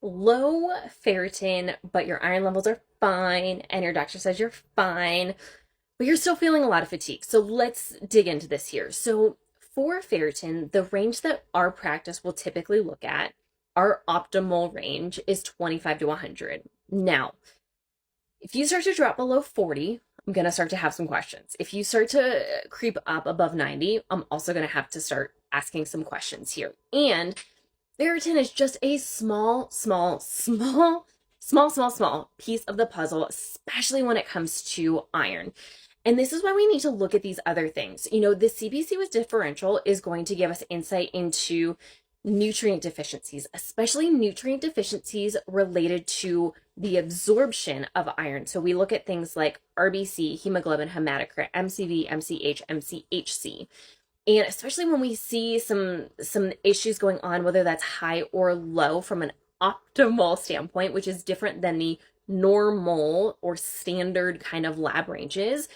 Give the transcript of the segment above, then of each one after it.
low ferritin, but your iron levels are fine, and your doctor says you're fine, but you're still feeling a lot of fatigue. So let's dig into this here. So for ferritin, the range that our practice will typically look at, our optimal range is 25 to 100. Now, if you start to drop below 40, I'm going to start to have some questions. If you start to creep up above 90, I'm also going to have to start asking some questions here. And ferritin is just a small piece of the puzzle, especially when it comes to iron. And this is why we need to look at these other things. You know, the CBC with differential is going to give us insight into nutrient deficiencies, especially nutrient deficiencies related to the absorption of iron. So we look at things like RBC, hemoglobin, hematocrit, MCV, MCH, MCHC. And especially when we see some issues going on, whether that's high or low from an optimal standpoint, which is different than the normal or standard kind of lab ranges.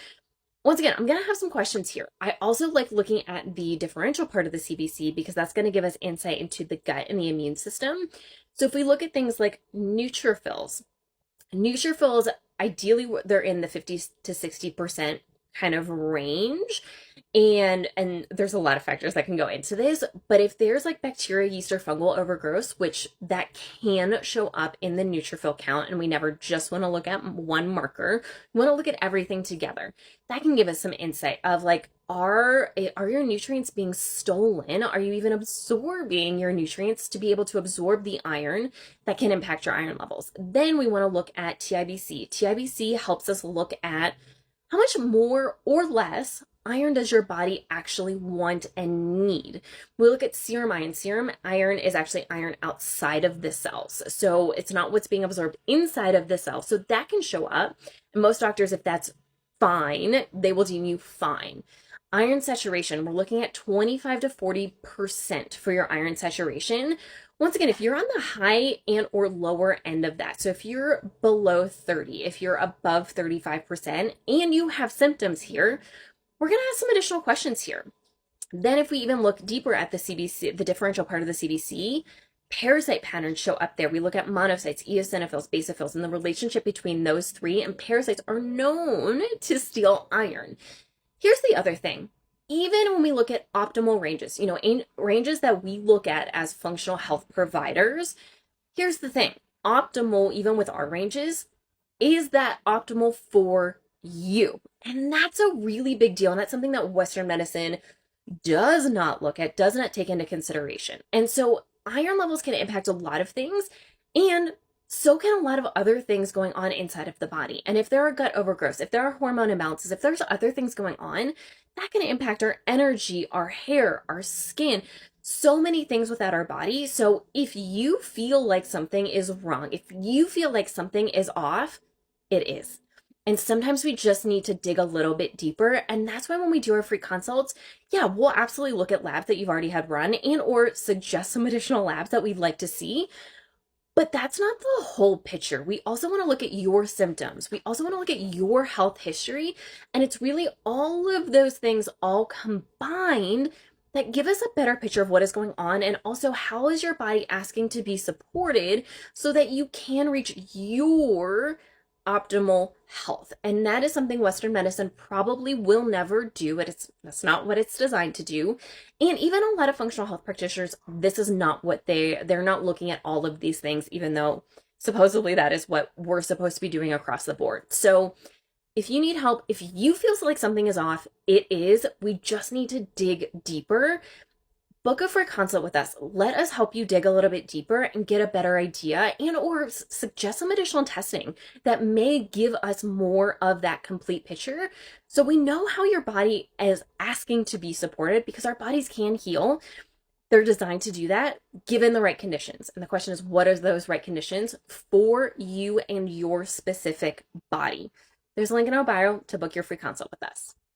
Once again, I'm going to have some questions here. I also like looking at the differential part of the CBC because that's going to give us insight into the gut and the immune system. So if we look at things like neutrophils, ideally they're in the 50 to 60% kind of range. And there's a lot of factors that can go into this, but if there's like bacteria, yeast, or fungal overgrowth, which that can show up in the neutrophil count, and we never just want to look at one marker, we want to look at everything together. That can give us some insight of like, are your nutrients being stolen? Are you even absorbing your nutrients to be able to absorb the iron that can impact your iron levels? Then we want to look at TIBC. TIBC helps us look at how much more or less iron does your body actually want and need? We look at serum iron. Serum iron is actually iron outside of the cells. So it's not what's being absorbed inside of the cell. So that can show up. And most doctors, if that's fine, they will deem you fine. Iron saturation, we're looking at 25 to 40% for your iron saturation. Once again, if you're on the high and or lower end of that, so if you're below 30, if you're above 35%, and you have symptoms here, we're going to have some additional questions here. Then if we even look deeper at the CBC, the differential part of the CBC, parasite patterns show up there. We look at monocytes, eosinophils, basophils, and the relationship between those three, and parasites are known to steal iron. Here's the other thing. Even when we look at optimal ranges, you know, in ranges that we look at as functional health providers, here's the thing. Optimal, even with our ranges, is that optimal for you? And that's a really big deal. And that's something that Western medicine does not look at, does not take into consideration. And so iron levels can impact a lot of things, and so can a lot of other things going on inside of the body. And if there are gut overgrowths, if there are hormone imbalances, if there's other things going on, that can impact our energy, our hair, our skin, so many things within our body. So if you feel like something is wrong, if you feel like something is off, it is. And sometimes we just need to dig a little bit deeper. And that's why when we do our free consults, yeah, we'll absolutely look at labs that you've already had run and or suggest some additional labs that we'd like to see. But that's not the whole picture. We also want to look at your symptoms. We also want to look at your health history. And it's really all of those things all combined that give us a better picture of what is going on, and also how is your body asking to be supported so that you can reach your optimal health. And that is something Western medicine probably will never do. That's not what it's designed to do. And even a lot of functional health practitioners, this is not what they're not looking at all of these things, even though supposedly that is what we're supposed to be doing across the board. So if you need help, if you feel like something is off, it is. We just need to dig deeper. Book a free consult with us. Let us help you dig a little bit deeper and get a better idea, and or suggest some additional testing that may give us more of that complete picture so we know how your body is asking to be supported, because our bodies can heal. They're designed to do that given the right conditions. And the question is, what are those right conditions for you and your specific body? There's a link in our bio to book your free consult with us.